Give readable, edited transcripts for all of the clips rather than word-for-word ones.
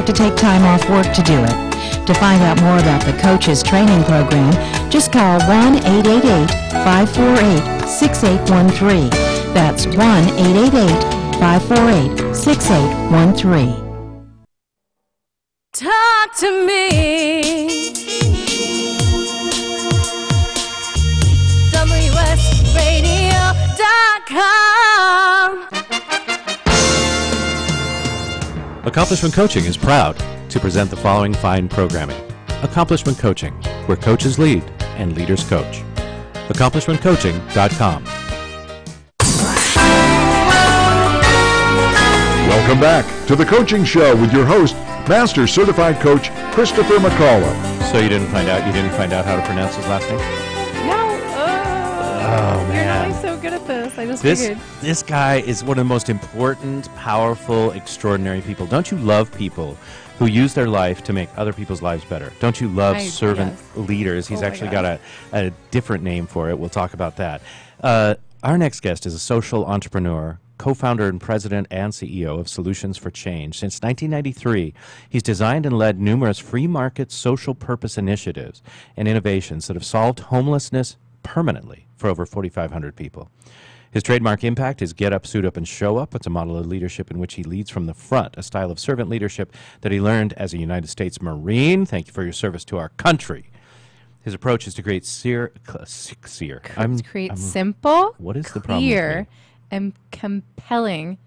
have to take time off work to do it. To find out more about the Coaches Training Program, just call 1-888-548-6813. That's 1-888-548-6813. Talk to me. WSRadio.com. Accomplishment Coaching is proud to present the following fine programming. Accomplishment Coaching, where coaches lead and leaders coach. AccomplishmentCoaching.com. Welcome back to the Coaching Show with your host, Master Certified Coach Christopher McCullough. So you didn't find out how to pronounce his last name? No. Oh, man. You're always so good at this. I just figured. This guy is one of the most important, powerful, extraordinary people. Don't you love people who use their life to make other people's lives better? Don't you love servant leaders? He's actually got a different name for it. We'll talk about that. Our next guest is a social entrepreneur, co-founder and president and CEO of Solutions for Change. Since 1993, he's designed and led numerous free market social purpose initiatives and innovations that have solved homelessness permanently for over 4,500 people. His trademark impact is get up, suit up, and show up. It's a model of leadership in which he leads from the front, a style of servant leadership that he learned as a United States Marine. Thank you for your service to our country. His approach is to create simple, what is the clear, and compelling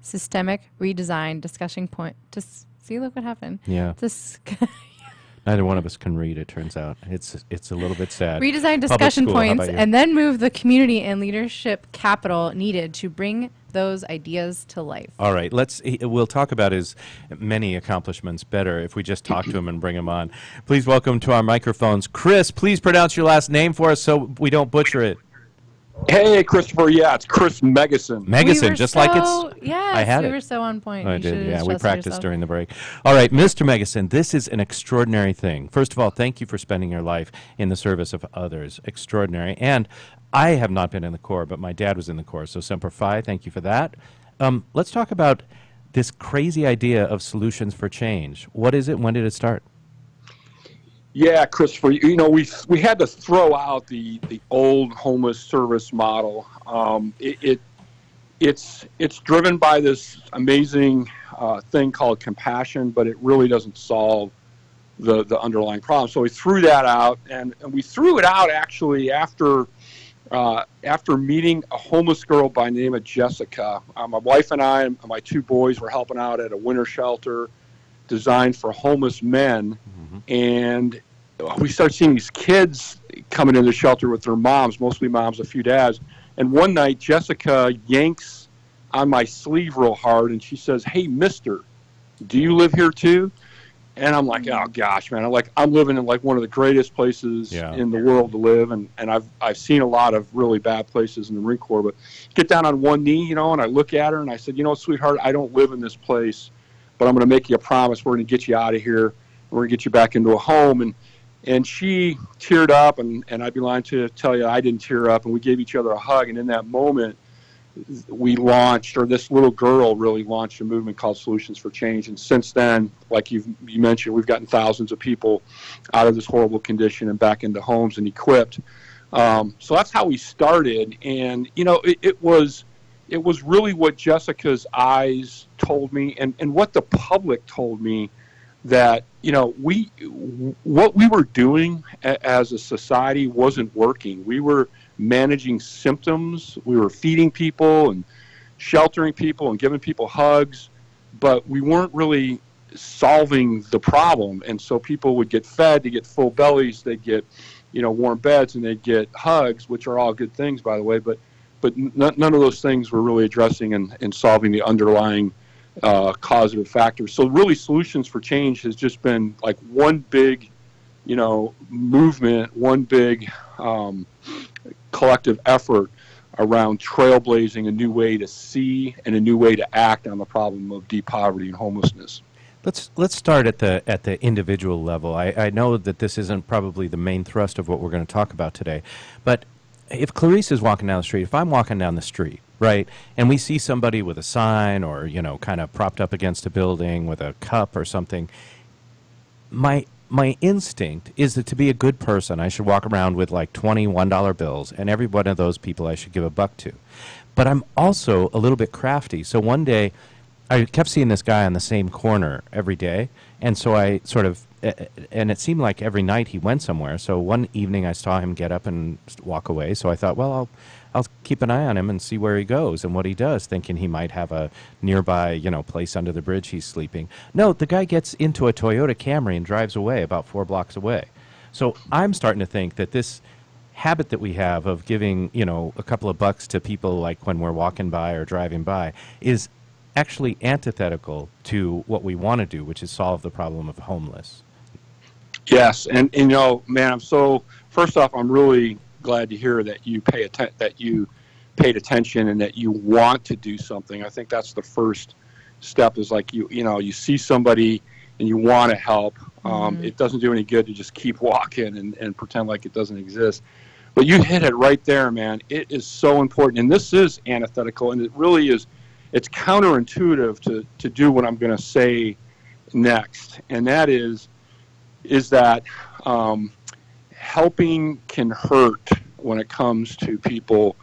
systemic redesign discussion point. Just see, look what happened. Yeah. Neither one of us can read, it turns out. It's a little bit sad. Redesign discussion points and then move the community and leadership capital needed to bring those ideas to life. All right, we'll talk about his many accomplishments better if we just talk to him and bring him on. Please welcome to our microphones, Chris. Please pronounce your last name for us so we don't butcher it. Hey, Christopher. Yeah, it's Chris Megison. Megison, just like it's... Yes, I had we were so on point. I did, yeah. We practiced during the break. All right, Mr. Megison, this is an extraordinary thing. First of all, thank you for spending your life in the service of others. Extraordinary. And I have not been in the Corps, but my dad was in the Corps, so Semper Fi, thank you for that. Let's talk about this crazy idea of Solutions for Change. What is it? When did it start? Yeah, Christopher, you know, we had to throw out the old homeless service model. It's driven by this amazing thing called compassion, but it really doesn't solve the underlying problem. So we threw that out, and we threw it out actually after meeting a homeless girl by the name of Jessica. My wife and I and my two boys were helping out at a winter shelter designed for homeless men. And we started seeing these kids coming into the shelter with their moms, mostly moms, a few dads. And one night, Jessica yanks on my sleeve real hard, and she says, "Hey, mister, do you live here too?" And I'm like, "Oh gosh, man! I'm living in like one of the greatest places in the world to live, and I've seen a lot of really bad places in the Marine Corps, but get down on one knee, you know." And I look at her and I said, "You know, sweetheart, I don't live in this place, but I'm going to make you a promise. We're going to get you out of here. We're going to get you back into a home." And she teared up, and I'd be lying to tell you I didn't tear up, and we gave each other a hug. And in that moment, we launched, or this little girl really launched a movement called Solutions for Change. And since then, like you mentioned, we've gotten thousands of people out of this horrible condition and back into homes and equipped. So that's how we started. And, you know, it was really what Jessica's eyes told me and what the public told me, that, you know, what we were doing as a society wasn't working. We were managing symptoms. We were feeding people and sheltering people and giving people hugs, but we weren't really solving the problem. And so people would get fed, they get full bellies, they get, you know, warm beds, and they get hugs, which are all good things, by the way, but none of those things were really addressing and solving the underlying causative factors. So really, Solutions for Change has just been like one big, you know, movement, one big collective effort around trailblazing a new way to see and a new way to act on the problem of deep poverty and homelessness. Let's start at the individual level. I know that this isn't probably the main thrust of what we're going to talk about today, but if Clarice is walking down the street, if I'm walking down the street, right? And we see somebody with a sign or, you know, kind of propped up against a building with a cup or something. My instinct is that to be a good person, I should walk around with like $21 bills, and every one of those people I should give a buck to. But I'm also a little bit crafty. So one day, I kept seeing this guy on the same corner every day, and so I sort of, and it seemed like every night he went somewhere. So one evening I saw him get up and walk away. So I thought, well, I'll keep an eye on him and see where he goes and what he does, thinking he might have a nearby, you know, place under the bridge he's sleeping. No, the guy gets into a Toyota Camry and drives away about 4 blocks away. So I'm starting to think that this habit that we have of giving, you know, a couple of bucks to people like when we're walking by or driving by is actually antithetical to what we want to do, which is solve the problem of homeless. Yes, and you know, man, first off, I'm really glad to hear that you paid attention and that you want to do something. I think that's the first step, is like you see somebody and you want to help. It doesn't do any good to just keep walking and pretend like it doesn't exist. But you hit it right there, man. It is so important, and this is antithetical, and it really is. It's counterintuitive to do what I'm going to say next, and that is that helping can hurt when it comes to people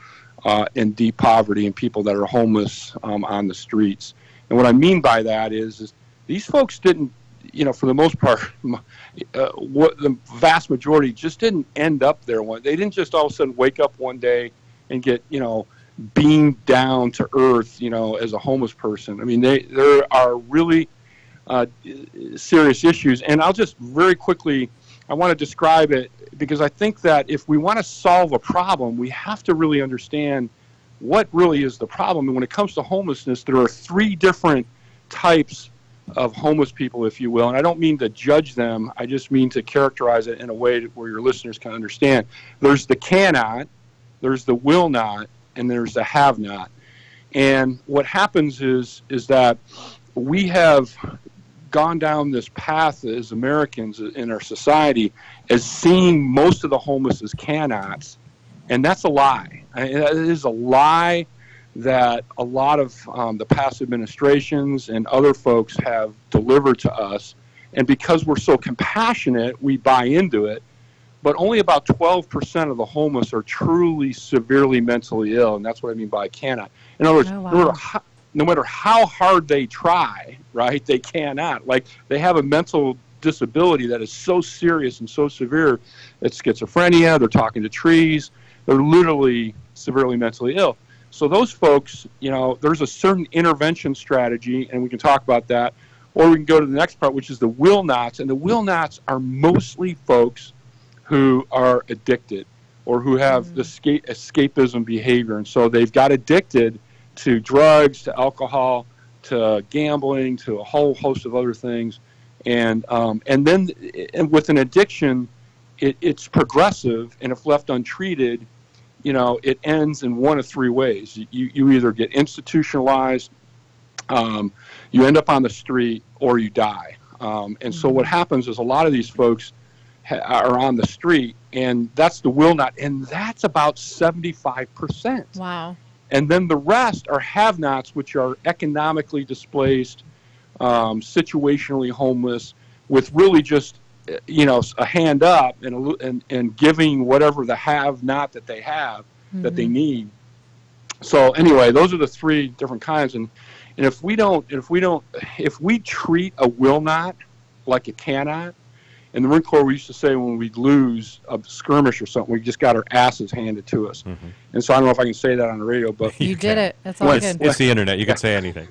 in deep poverty and people that are homeless on the streets. And what I mean by that is these folks didn't, you know, for the most part, what the vast majority just didn't end up there. They didn't just all of a sudden wake up one day and get, you know, beamed down to earth, you know, as a homeless person. I mean, there are really serious issues. And I'll just very quickly, I want to describe it, because I think that if we want to solve a problem, we have to really understand what really is the problem. And when it comes to homelessness, there are 3 different types of homeless people, if you will. And I don't mean to judge them. I just mean to characterize it in a way where your listeners can understand. There's the cannot, there's the will not, and there's the have not. And what happens is that we have gone down this path as Americans in our society as seeing most of the homeless as cannots, and that's a lie. It is a lie that a lot of the past administrations and other folks have delivered to us, and because we're so compassionate, we buy into it. But only about 12% of the homeless are truly severely mentally ill, and that's what I mean by cannot. In other words, no matter how hard they try, right, they cannot. Like, they have a mental disability that is so serious and so severe. It's schizophrenia, they're talking to trees, they're literally severely mentally ill. So those folks, you know, there's a certain intervention strategy, and we can talk about that. Or we can go to the next part, which is the will nots. And the will nots are mostly folks who are addicted or who have the escapism behavior. And so they've got addicted to drugs, to alcohol, to gambling, to a whole host of other things. And then with an addiction, it's progressive, and if left untreated, you know, it ends in one of 3 ways. You either get institutionalized, you end up on the street, or you die. And so what happens is a lot of these folks are on the street, and that's the will not, and that's about 75%. Wow. And then the rest are have-nots, which are economically displaced, situationally homeless, with really just, you know, a hand up and giving whatever the have-not that they have that they need. So anyway, those are the 3 different kinds. And if we treat a will not like a cannot, in the Marine Corps, we used to say when we'd lose a skirmish or something, we just got our asses handed to us. And so I don't know if I can say that on the radio, but you did it. That's all good. It's the internet. You can say anything.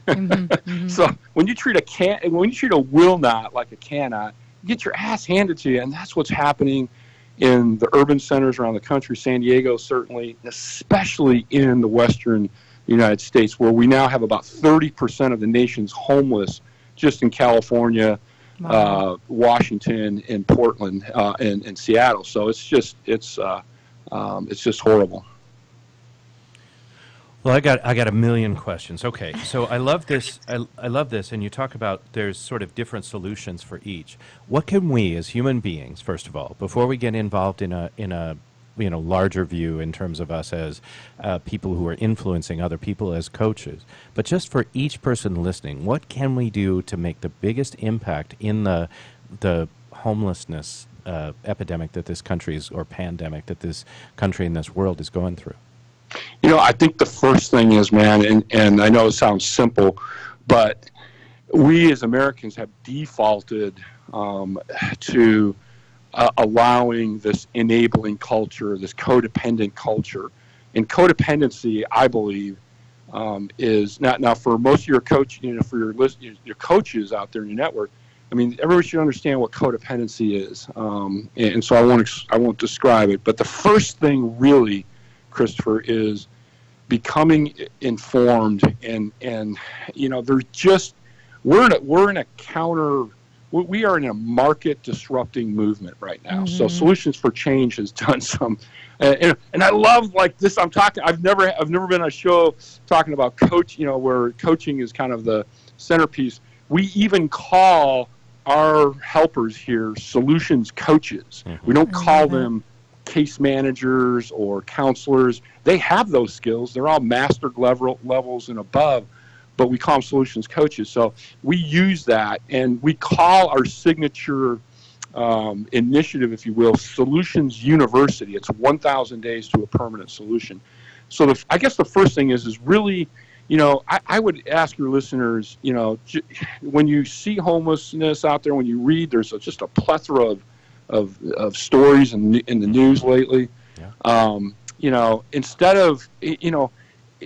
So when you treat a will not like a cannot, you get your ass handed to you, and that's what's happening in the urban centers around the country. San Diego, certainly, especially in the western United States, where we now have about 30% of the nation's homeless just in California, Washington, and Portland, and Seattle. So it's just horrible. Well, I got a million questions. Okay, so I love this. I love this, and you talk about there's sort of different solutions for each. What can we as human beings, first of all, before we get involved in a larger view in terms of us as people who are influencing other people as coaches. But just for each person listening, what can we do to make the biggest impact in the homelessness epidemic that this country is, or pandemic that this country and this world is going through? I think the first thing is, man, and I know it sounds simple, but we as Americans have defaulted to allowing this enabling culture, this codependent culture. And codependency, I believe, is not now for most of your coach, for your coaches out there in your network. I mean, everybody should understand what codependency is, and so I won't describe it. But the first thing, really, Christopher, is becoming informed, and there's just we're in a counter. We are in a market disrupting movement right now. Mm-hmm. So Solutions for Change has done some, and I love this. I've never been on a show talking about where coaching is kind of the centerpiece. We even call our helpers here solutions coaches. Mm-hmm. We don't call them case managers or counselors. They have those skills. They're all mastered levels and above, but we call them solutions coaches. So we use that, and we call our signature initiative, if you will, Solutions University. It's 1,000 days to a permanent solution. So I guess the first thing is really, I would ask your listeners, when you see homelessness out there, when you read, there's just a plethora of stories in the news lately. Yeah. Instead of,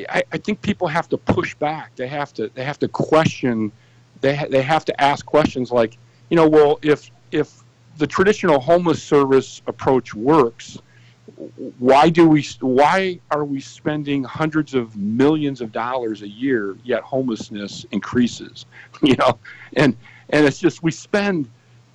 I think people have to push back. They have to question. They have to ask questions like, well, if the traditional homeless service approach works, why are we spending hundreds of millions of dollars a year, yet homelessness increases? And it's just, we spend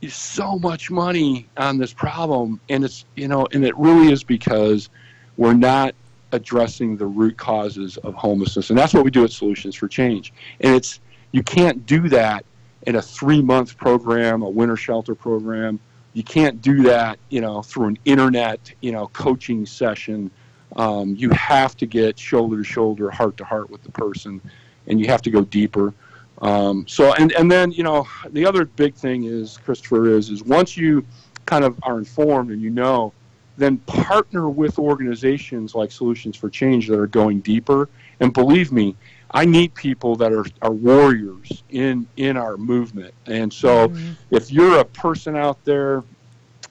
so much money on this problem, and it's and it really is because we're not addressing the root causes of homelessness, and that's what we do at Solutions for Change. And you can't do that in a 3-month program, a winter shelter program. You can't do that, through an internet, coaching session. You have to get shoulder to shoulder, heart to heart with the person, and you have to go deeper. And then, the other big thing is, Christopher, is once you kind of are informed and then partner with organizations like Solutions for Change that are going deeper. And believe me, I need people that are warriors in our movement. And so if you're a person out there,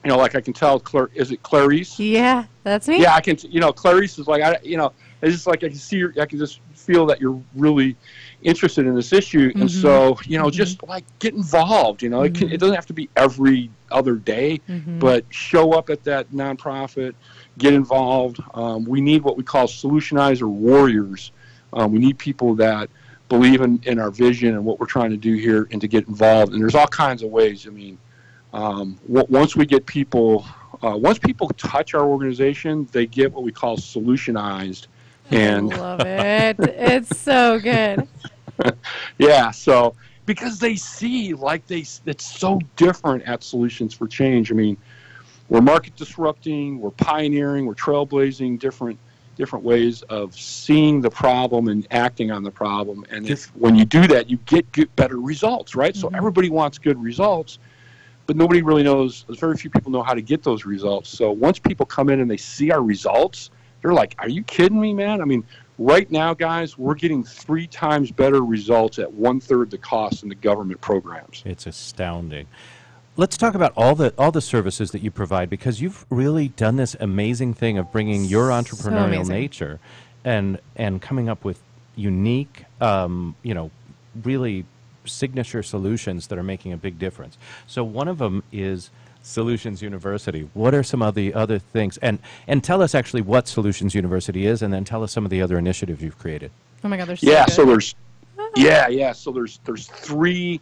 like I can tell, is it Clarice? Yeah, that's me. Yeah, I can. Clarice is like, it's just like I can see I can just feel that you're really interested in this issue, and so just like get involved. It doesn't have to be every other day, but show up at that nonprofit, get involved. We need what we call solutionizer warriors. We need people that believe in our vision and what we're trying to do here, and to get involved. And there's all kinds of ways. I mean, once we get people, once people touch our organization, they get what we call solutionized. And I love it. It's so good. Yeah, so because they see it's so different at Solutions for Change. I mean, we're market disrupting, we're pioneering, we're trailblazing different ways of seeing the problem and acting on the problem. And when you do that, you get better results, right? So everybody wants good results, but nobody really knows. Very few people know how to get those results. So once people come in and they see our results, they're like, "Are you kidding me, man?" I mean, right now, guys, we're getting 3 times better results at 1/3 the cost in the government programs. It's astounding. Let's talk about all the services that you provide, because you've really done this amazing thing of bringing your entrepreneurial nature and coming up with unique, really signature solutions that are making a big difference. So one of them is Solutions University. What are some of the other things? And tell us actually what Solutions University is, and then tell us some of the other initiatives you've created. Oh my God, there's so there's 3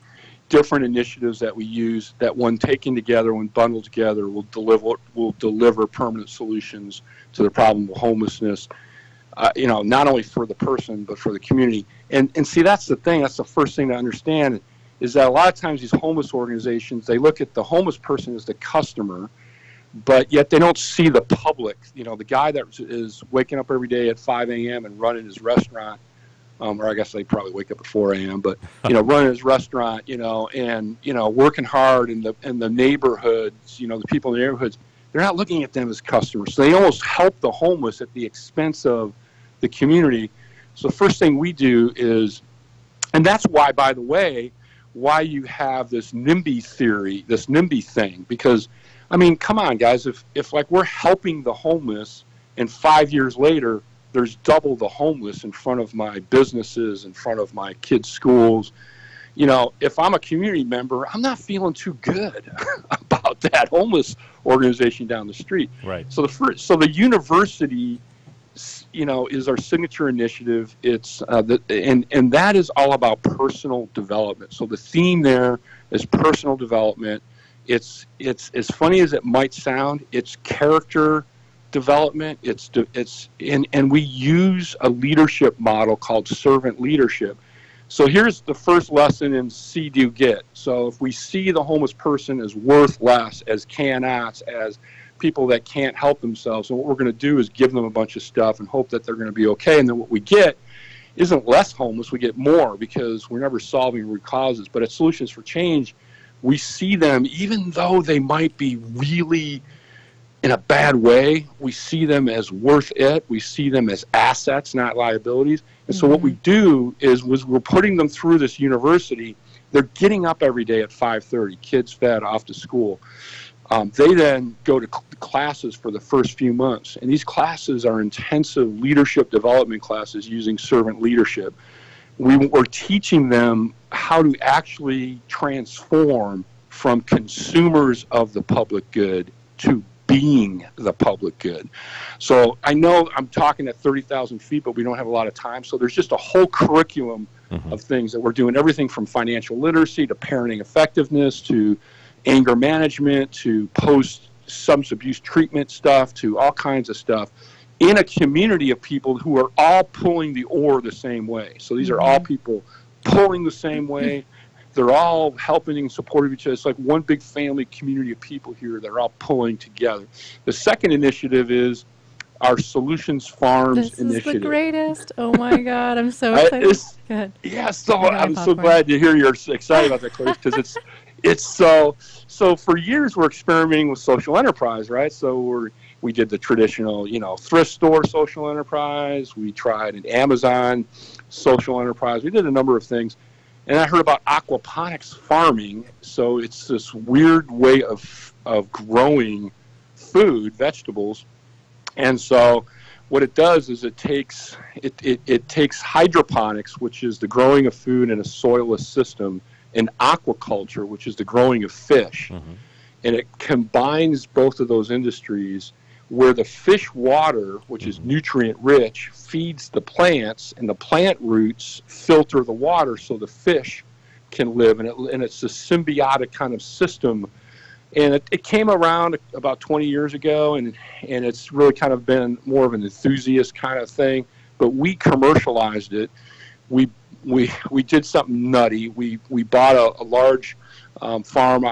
different initiatives that we use that, when taken together, when bundled together, will deliver permanent solutions to the problem of homelessness. Not only for the person but for the community. And see, that's the thing. That's the first thing to understand. Is that a lot of times these homeless organizations, they look at the homeless person as the customer, but yet they don't see the public. You know, the guy that is waking up every day at 5 a.m. and running his restaurant, or I guess they probably wake up at 4 a.m., but, you know, running his restaurant, you know, and, you know, working hard in the neighborhoods, you know, the people in the neighborhoods, they're not looking at them as customers. So they almost help the homeless at the expense of the community. So the first thing we do is, and that's why, by the way, why you have this NIMBY theory, this NIMBY thing, because, I mean, come on, guys, if like we're helping the homeless and 5 years later, there's double the homeless in front of my businesses, in front of my kids' schools, you know, if I'm a community member, I'm not feeling too good about that homeless organization down the street. Right. So the university, you know, is our signature initiative. It's and that is all about personal development. So the theme there is personal development. It's as funny as it might sound. It's character development. And we use a leadership model called servant leadership. So here's the first lesson in see, do, get. So if we see the homeless person as worth less, as cannots, as people that can't help themselves, and what we're going to do is give them a bunch of stuff and hope that they're going to be okay. And then what we get isn't less homeless, we get more, because we're never solving root causes. But at Solutions for Change, we see them, even though they might be really in a bad way, we see them as worth it. We see them as assets, not liabilities. And so what we do is we're putting them through this university. They're getting up every day at 5:30, kids fed, off to school. They then go to classes for the first few months. And these classes are intensive leadership development classes using servant leadership. We're teaching them how to actually transform from consumers of the public good to being the public good. So I know I'm talking at 30,000 feet, but we don't have a lot of time. So there's just a whole curriculum of things that we're doing, everything from financial literacy to parenting effectiveness to anger management to post-substance abuse treatment stuff to all kinds of stuff in a community of people who are all pulling the oar the same way. So these are all people pulling the same way. They're all helping and supporting each other. It's like one big family community of people here that are all pulling together. The second initiative is our Solutions Farms initiative. This is the greatest. Oh my God, I'm so excited. Yeah, so I'm so glad to hear you're excited about that, Clarice, because it's so for years we're experimenting with social enterprise, right? So we did the traditional, you know, thrift store social enterprise. We tried an Amazon social enterprise. We did a number of things. And I heard about aquaponics farming. So it's this weird way of growing food, vegetables. And so what it does is it takes hydroponics, which is the growing of food in a soilless system, and aquaculture, which is the growing of fish. And it combines both of those industries where the fish water, which is nutrient rich, feeds the plants, and the plant roots filter the water so the fish can live. And it's a symbiotic kind of system. And it came around about 20 years ago, and it's really kind of been more of an enthusiast kind of thing. But we commercialized it. We did something nutty. We bought a large farm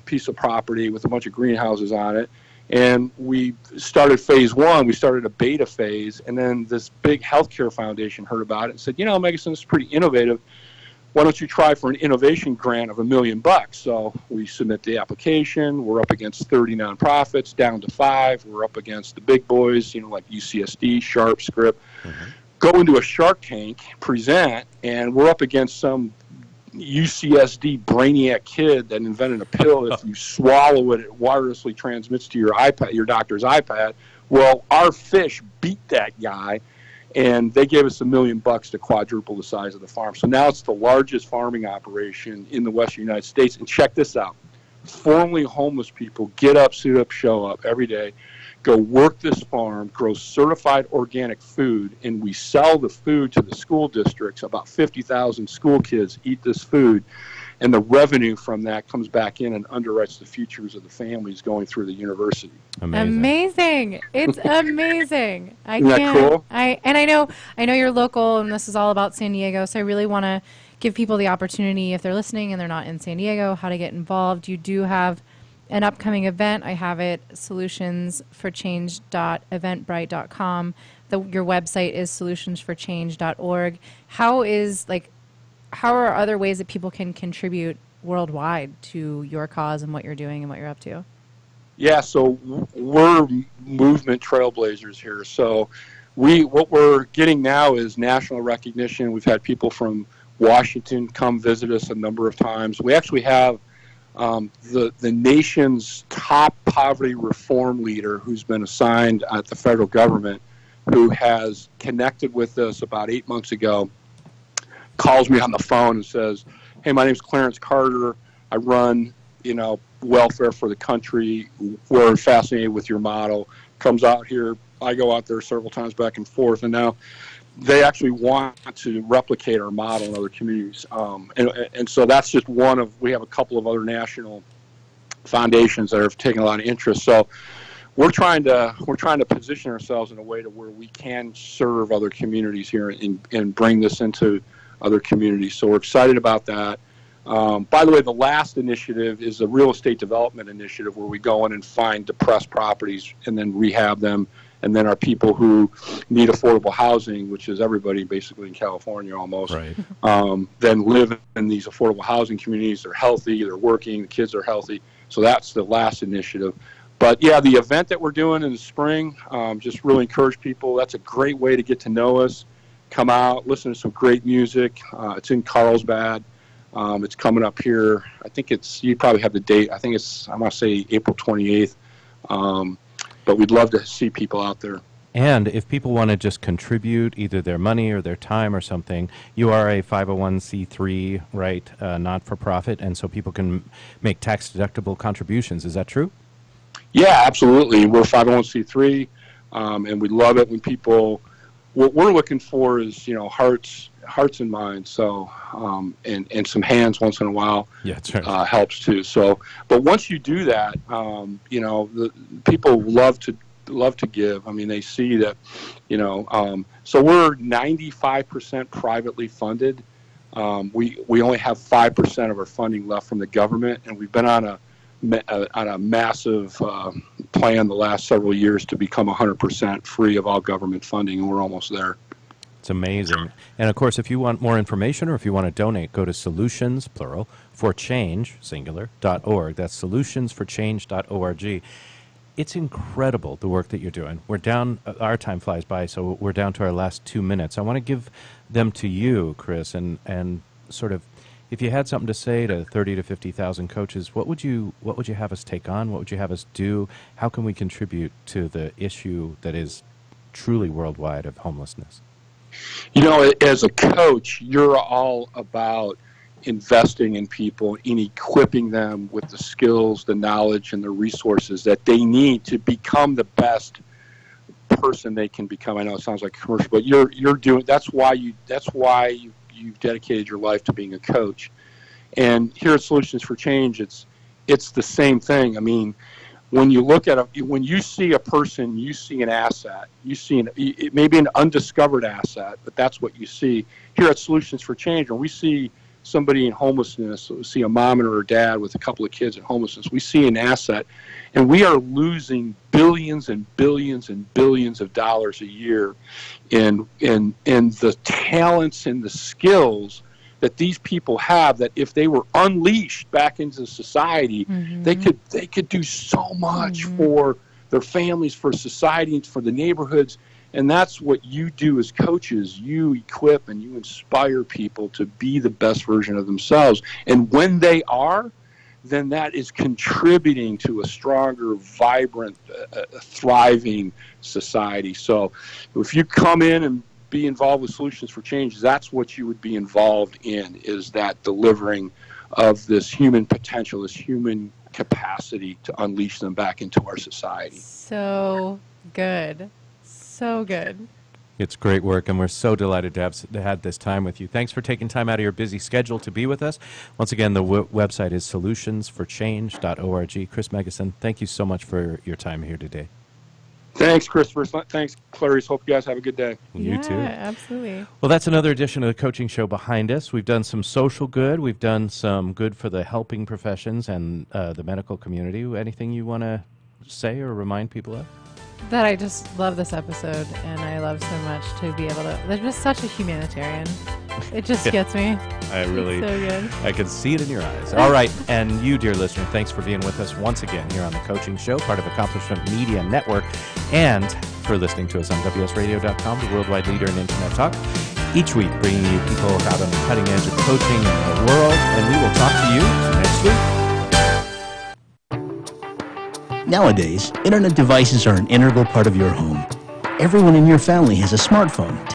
piece of property with a bunch of greenhouses on it. And we started phase one. We started a beta phase, and then this big healthcare foundation heard about it and said, you know, Megison, this is pretty innovative. Why don't you try for an innovation grant of $1 million? So we submit the application. We're up against 30 nonprofits, down to 5. We're up against the big boys, you know, like UCSD, Sharp, Script. Go into a Shark Tank, present, and we're up against some UCSD brainiac kid that invented a pill. If you swallow it, it wirelessly transmits to your iPad, your doctor's iPad. Well, our fish beat that guy, and they gave us $1 million to quadruple the size of the farm. So now it's the largest farming operation in the Western United States. And check this out. Formerly homeless people get up, suit up, show up every day, go work this farm, grow certified organic food, and we sell the food to the school districts. About 50,000 school kids eat this food, and the revenue from that comes back in and underwrites the futures of the families going through the university. Amazing. It's amazing. Isn't that cool? I know you're local, and this is all about San Diego, so I really want to give people the opportunity, if they're listening and they're not in San Diego, how to get involved. You do have an upcoming event, I have it solutionsforchange.eventbrite.com. Your website is solutionsforchange.org. How are other ways that people can contribute worldwide to your cause and what you're doing and what you're up to? Yeah, so we're movement trailblazers here. So what we're getting now is national recognition. We've had people from Washington come visit us a number of times. We actually have the nation's top poverty reform leader who's been assigned at the federal government, who has connected with us about 8 months ago, calls me on the phone and says, "Hey, my name's Clarence Carter. I run, welfare for the country. We're fascinated with your model." Comes out here. I go out there several times back and forth, and now they actually want to replicate our model in other communities. And so that's just we have a couple of other national foundations that have taken a lot of interest. So we're trying to position ourselves in a way to where we can serve other communities here and bring this into other communities. So we're excited about that. By the way, the last initiative is a real estate development initiative where we go in and find depressed properties and then rehab them. And then our people who need affordable housing, which is everybody basically in California almost, right. Then live in these affordable housing communities. They're healthy, they're working, the kids are healthy. So that's the last initiative. But yeah, the event that we're doing in the spring, just really encourage people. That's a great way to get to know us. Come out, listen to some great music. It's in Carlsbad. It's coming up here. I think you probably have the date. I think I'm going to say April 28th. But we'd love to see people out there. And if people want to just contribute either their money or their time or something, you are a 501c3, right, not-for-profit, and so people can make tax-deductible contributions. Is that true? Yeah, absolutely. We're 501c3, and we love it when people. What we're looking for is hearts and minds. So and some hands once in a while. Yeah, that's right. Helps too. So, but once you do that, the people love to give. I mean, they see that, so we're 95% privately funded. We only have 5% of our funding left from the government, and we've been on a massive plan the last several years to become 100% free of all government funding, and we're almost there. It's amazing. And of course, if you want more information or if you want to donate, go to solutions, plural, for change, singular.org. That's solutionsforchange.org. It's incredible, the work that you're doing. We're down, our time flies by, so we're down to our last 2 minutes. I want to give them to you, Chris, and sort of, if you had something to say to 30 to 50,000 coaches, what would you have us take on? What would you have us do? How can we contribute to the issue that is truly worldwide of homelessness? As a coach, you're all about investing in people, in equipping them with the skills, the knowledge, and the resources that they need to become the best person they can become. I know it sounds like a commercial, but you're doing. That's why you've dedicated your life to being a coach. And here at Solutions for Change, it's the same thing. I mean, when you look at when you see a person, you see an asset. You see it may be an undiscovered asset, but that's what you see. Here at Solutions for Change, when we see somebody in homelessness, we see a mom and her dad with a couple of kids in homelessness, we see an asset, and we are losing billions and billions and billions of dollars a year in the talents and the skills that these people have, that if they were unleashed back into society, mm-hmm. they could do so much mm-hmm. for their families, for society, and for the neighborhoods. And that's what you do as coaches. You equip and you inspire people to be the best version of themselves. And when they are, then that is contributing to a stronger, vibrant, thriving society. So if you come in and be involved with Solutions for Change, that's what you would be involved in, is that delivering of this human potential, this human capacity to unleash them back into our society. So good. So good. It's great work, and we're so delighted to have this time with you. Thanks for taking time out of your busy schedule to be with us. Once again, the website is solutionsforchange.org. Chris Megison, thank you so much for your time here today. Thanks, Christopher. Thanks, Clarice. Hope you guys have a good day. You too. Absolutely. Well, that's another edition of the Coaching Show behind us. We've done some social good. We've done some good for the helping professions and the medical community. Anything you want to say or remind people of? That I just love this episode, and I love so much to be able to. They're just such a humanitarian. It just gets me. I really, It's so good. I can see it in your eyes. All right, and you, dear listener, thanks for being with us once again here on the Coaching Show, part of Accomplishment Media Network, and for listening to us on WSRadio.com, the worldwide leader in Internet talk. Each week, bringing you people out on the cutting edge of coaching in the world, and we will talk to you next week. Nowadays, internet devices are an integral part of your home. Everyone in your family has a smartphone.